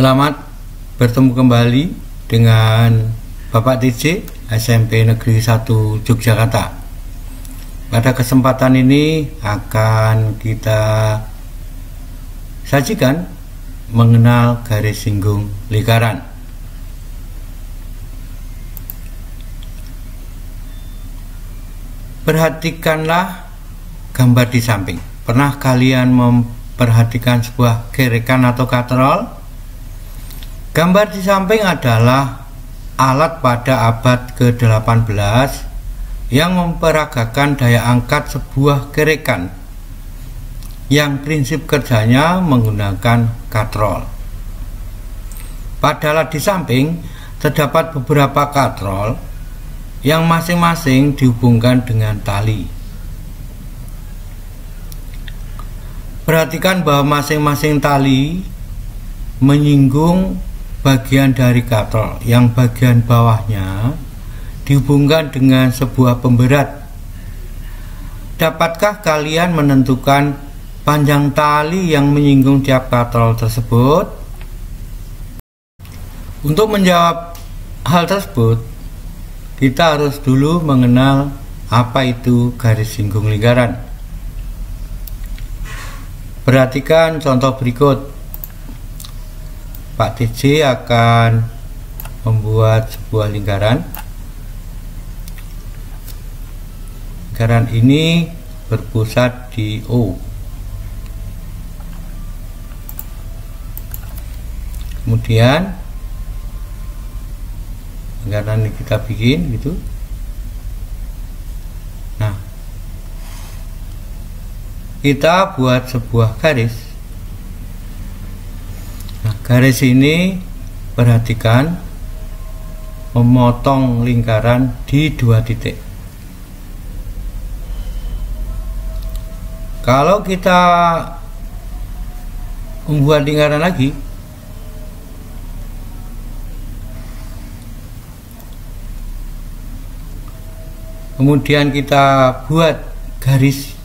Selamat bertemu kembali dengan Bapak TJ SMP Negeri 1 Yogyakarta. Pada kesempatan ini akan kita sajikan mengenal garis singgung lingkaran. Perhatikanlah gambar di samping. Pernah kalian memperhatikan sebuah gerekan atau katrol? Gambar di samping adalah alat pada abad ke-18 yang memperagakan daya angkat sebuah gerekan yang prinsip kerjanya menggunakan katrol. Pada alat di samping terdapat beberapa katrol yang masing-masing dihubungkan dengan tali. Perhatikan bahwa masing-masing tali menyinggung bagian dari katrol yang bagian bawahnya dihubungkan dengan sebuah pemberat. Dapatkah kalian menentukan panjang tali yang menyinggung tiap katrol tersebut? Untuk menjawab hal tersebut, kita harus dulu mengenal apa itu garis singgung lingkaran. Perhatikan contoh berikut. Pak TJ akan membuat sebuah lingkaran. Lingkaran ini berpusat di O. Kemudian lingkaran ini kita bikin gitu. Nah, kita buat sebuah garis. Nah, garis ini perhatikan memotong lingkaran di 2 titik. Kalau kita membuat lingkaran lagi, kemudian kita buat garis.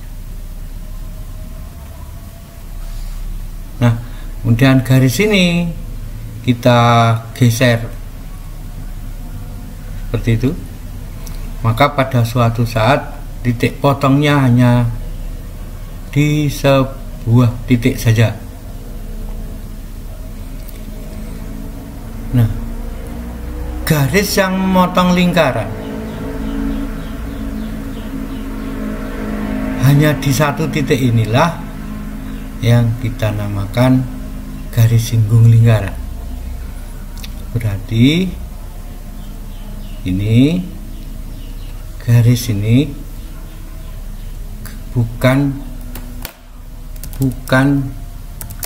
Nah, kemudian garis ini kita geser seperti itu, maka pada suatu saat titik potongnya hanya di sebuah titik saja. Nah, garis yang memotong lingkaran hanya di satu titik inilah yang kita namakan garis singgung lingkaran. Berarti ini garis ini bukan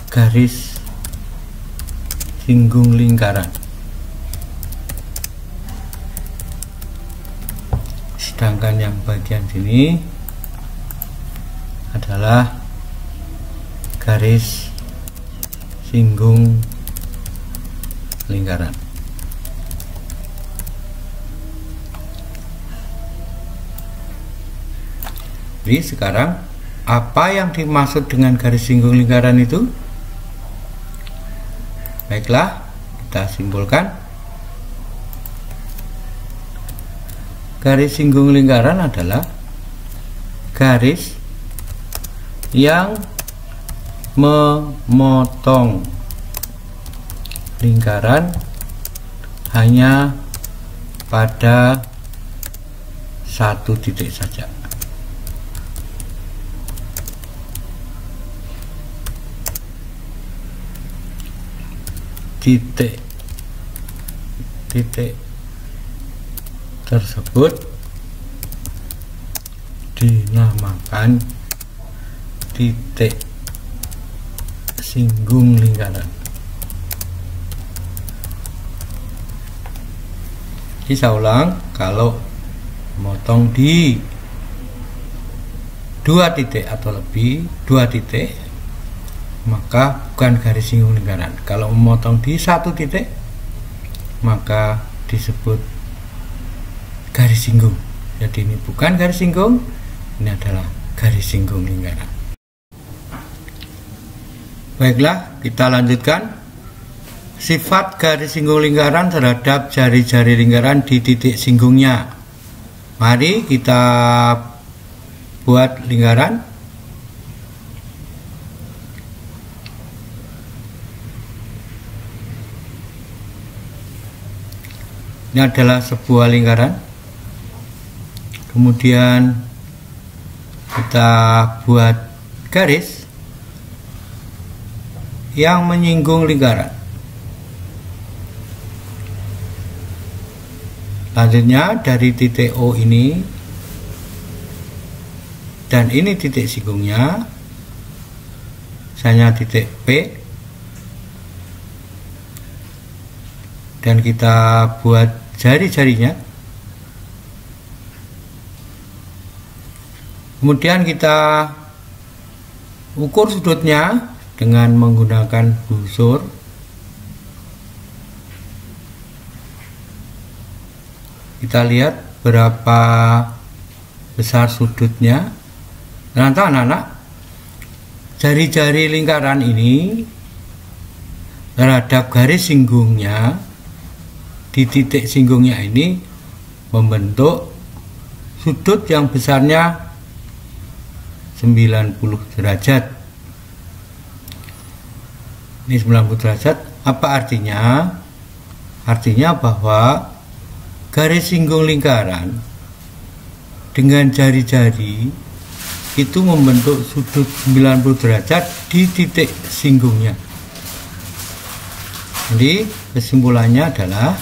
garis singgung lingkaran. Sedangkan yang bagian sini adalah garis singgung lingkaran. Jadi sekarang apa yang dimaksud dengan garis singgung lingkaran itu? Baiklah, kita simpulkan. Garis singgung lingkaran adalah garis yang memotong lingkaran hanya pada satu titik saja. Titik tersebut dinamakan titik singgung lingkaran. Saya ulang, kalau memotong di 2 titik atau lebih 2 titik, maka bukan garis singgung lingkaran. Kalau memotong di 1 titik, maka disebut garis singgung. Jadi ini bukan garis singgung, ini adalah garis singgung lingkaran. Baiklah, kita lanjutkan. sifat garis singgung lingkaran terhadap jari-jari lingkaran di titik singgungnya. Mari kita buat lingkaran. Ini adalah sebuah lingkaran. Kemudian kita buat garis yang menyinggung lingkaran. Selanjutnya dari titik O ini dan ini titik singgungnya, misalnya titik P, dan kita buat jari-jarinya. Kemudian kita ukur sudutnya dengan menggunakan busur. Kita lihat berapa besar sudutnya. Ternyata anak-anak, jari-jari lingkaran ini terhadap garis singgungnya di titik singgungnya ini membentuk sudut yang besarnya 90 derajat. Ini 90 derajat. Apa artinya? Artinya bahwa garis singgung lingkaran dengan jari-jari itu membentuk sudut 90 derajat di titik singgungnya. Jadi kesimpulannya adalah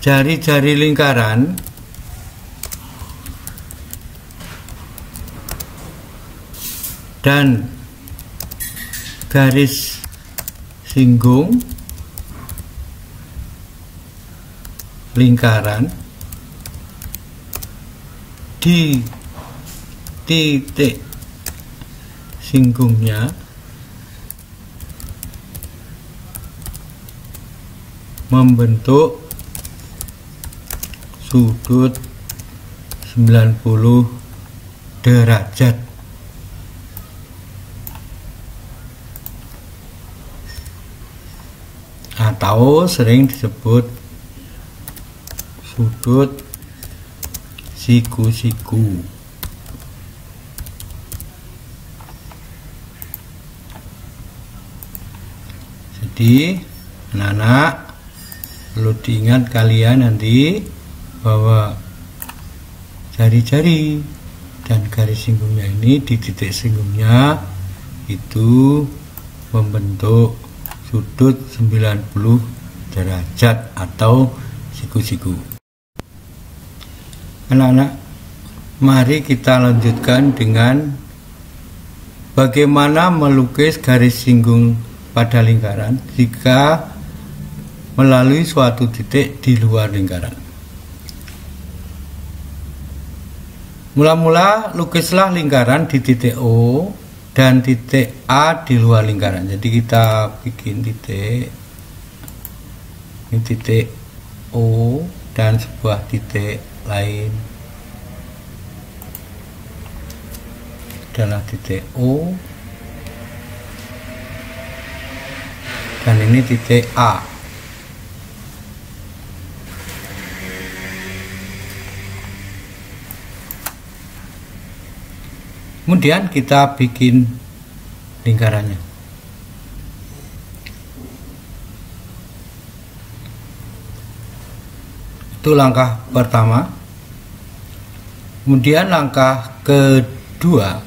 jari-jari lingkaran dan garis singgung lingkaran di titik singgungnya membentuk sudut 90 derajat. Atau sering disebut sudut siku-siku. Jadi anak-anak perlu diingat kalian nanti bahwa jari-jari dan garis singgungnya ini di titik singgungnya itu membentuk sudut 90 derajat atau siku-siku. Anak-anak, mari kita lanjutkan dengan bagaimana melukis garis singgung pada lingkaran jika melalui suatu titik di luar lingkaran. Mula-mula lukislah lingkaran di titik O dan titik A di luar lingkaran. Jadi kita bikin titik, ini titik O dan sebuah titik lain adalah titik O, dan ini titik A. Kemudian kita bikin lingkarannya. Itu langkah pertama. Kemudian langkah kedua,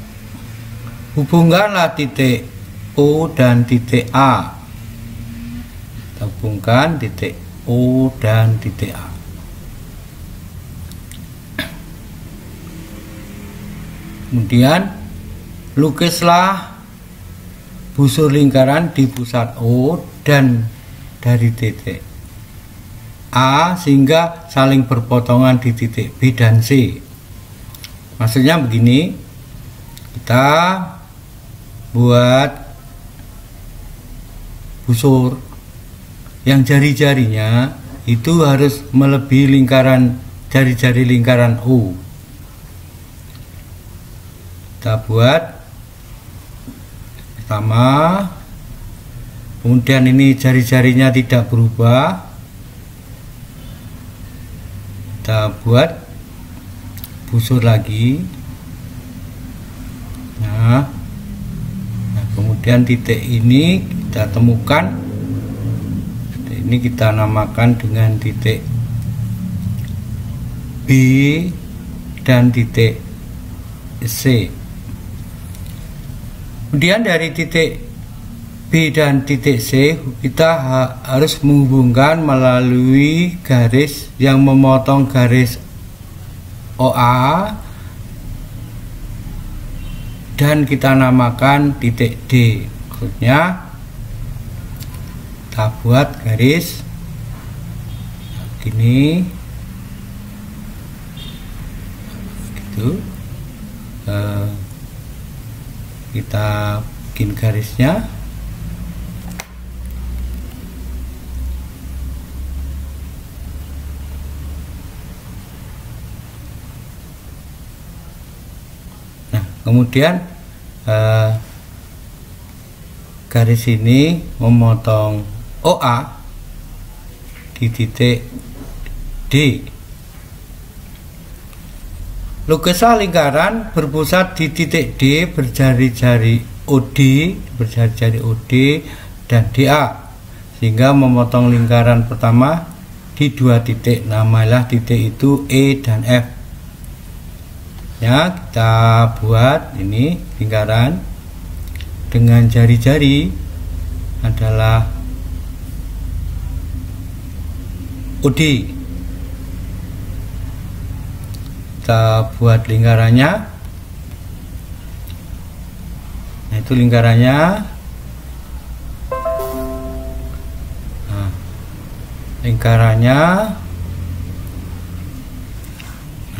hubungkanlah titik O dan titik A. Hubungkan titik O dan titik A. Kemudian lukislah busur lingkaran di pusat O dan dari titik A sehingga saling berpotongan di titik B dan C. Maksudnya begini, kita buat busur yang jari-jarinya itu harus melebihi lingkaran jari-jari lingkaran O. Kita buat pertama, kemudian ini jari-jarinya tidak berubah, kita buat busur lagi. Nah, kemudian titik ini kita temukan, ini kita namakan dengan titik B dan titik C. Kemudian dari titik B dan titik C kita harus menghubungkan melalui garis yang memotong garis OA dan kita namakan titik D. Maksudnya kita buat garis gini gitu, kita bikin garisnya. Kemudian garis ini memotong OA di titik D. Lukisan lingkaran berpusat di titik D berjari-jari OD dan DA, sehingga memotong lingkaran pertama di dua titik. Namalah titik itu E dan F. Ya, kita buat ini lingkaran dengan jari-jari adalah OD. Kita buat lingkarannya. Nah, itu lingkarannya. Nah, lingkarannya.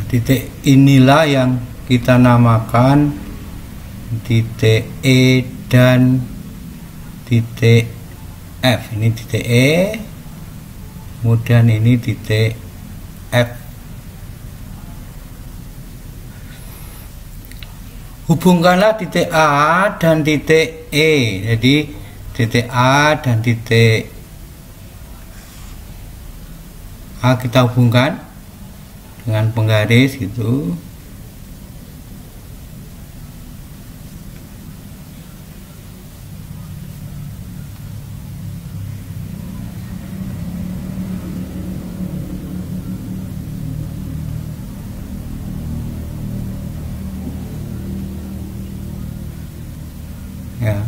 Titik inilah yang kita namakan titik E dan titik F. Ini titik E, kemudian ini titik F. Hubungkanlah titik A dan titik E. Jadi titik A dan titik A kita hubungkan dengan penggaris gitu. Ya.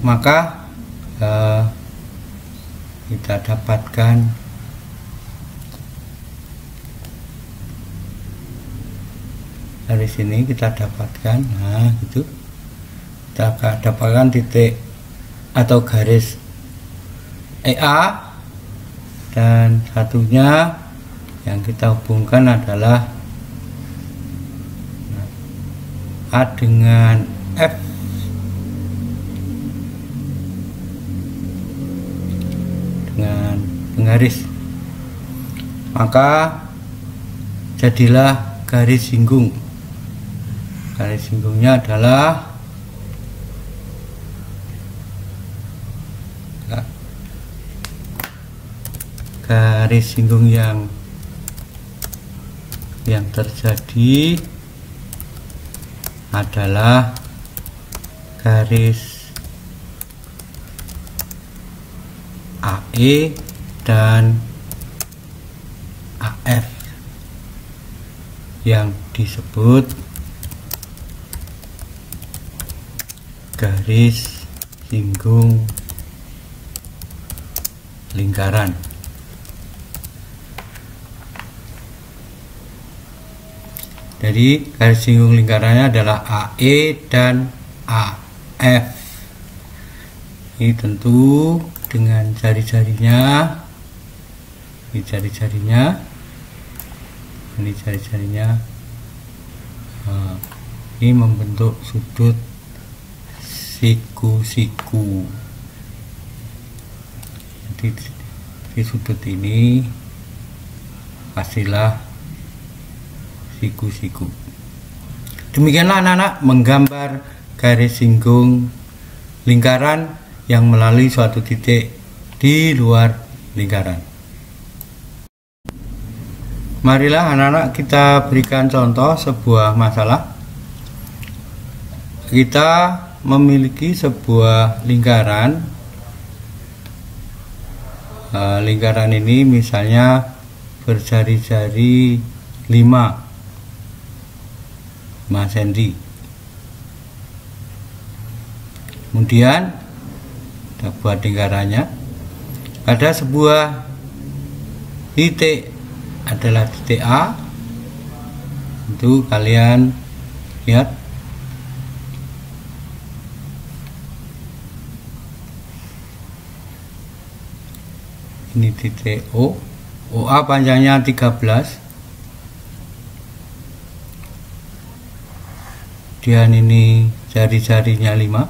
Maka kita dapatkan dari sini, kita dapatkan, nah gitu, kita dapatkan titik atau garis EA, dan satunya yang kita hubungkan adalah A dengan F. Dengan penggaris, maka jadilah garis singgung. Garis singgungnya adalah garis singgung yang terjadi adalah garis AE dan AF yang disebut garis singgung lingkaran. Jadi garis singgung lingkarannya adalah AE dan AF. Ini tentu dengan jari-jarinya, ini jari-jarinya, ini jari-jarinya, ini membentuk sudut siku-siku. Jadi di sudut ini pastilah siku-siku. Demikianlah anak-anak menggambar garis singgung lingkaran yang melalui suatu titik di luar lingkaran. Marilah anak-anak kita berikan contoh sebuah masalah. Kita memiliki sebuah lingkaran. Lingkaran ini misalnya berjari-jari 5 cm. Kemudian kita buat lingkarannya. Ada sebuah titik adalah titik A. Itu kalian lihat. Ini titik O. OA panjangnya 13. Dan ini jari-jarinya 5.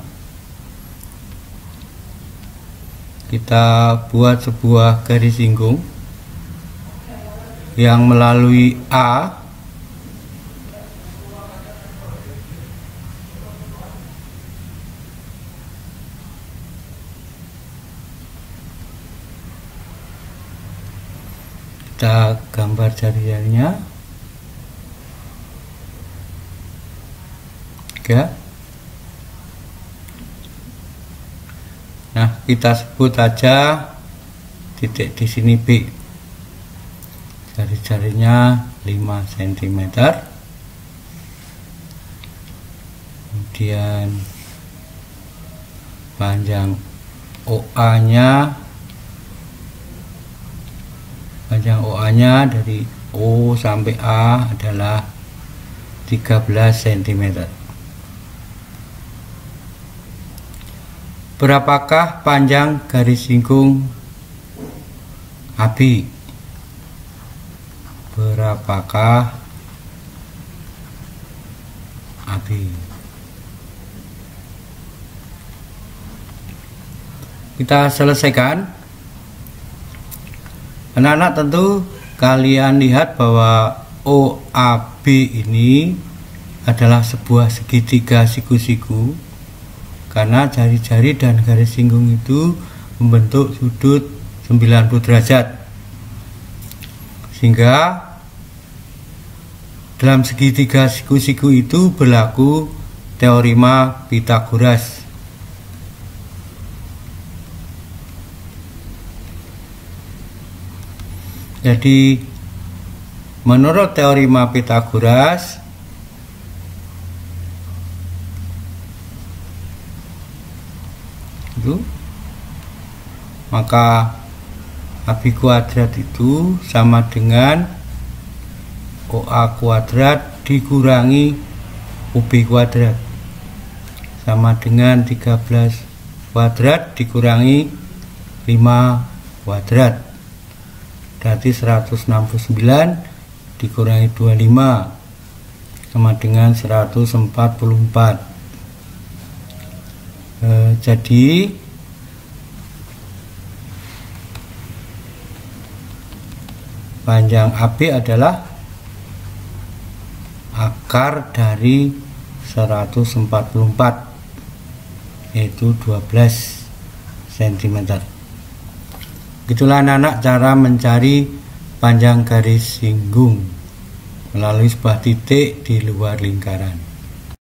Kita buat sebuah garis singgung yang melalui A kita gambar jari-jarinya. Nah, kita sebut aja titik di sini B. Jari-jarinya 5 cm. Kemudian panjang OA-nya dari O sampai A adalah 13 cm. Berapakah panjang garis singgung AB? Berapakah AB? Kita selesaikan. Anak-anak, tentu kalian lihat bahwa OAB ini adalah sebuah segitiga siku-siku, karena jari-jari dan garis singgung itu membentuk sudut 90 derajat. Sehingga dalam segitiga siku-siku itu berlaku teorema Pythagoras. Jadi menurut teorema Pythagoras, maka AB kuadrat itu sama dengan OA kuadrat dikurangi UB kuadrat, sama dengan 13 kuadrat dikurangi 5 kuadrat. Berarti 169 dikurangi 25 sama dengan 144. Jadi panjang AB adalah akar dari 144, yaitu 12 cm. Itulah anak-anak cara mencari panjang garis singgung melalui sebuah titik di luar lingkaran.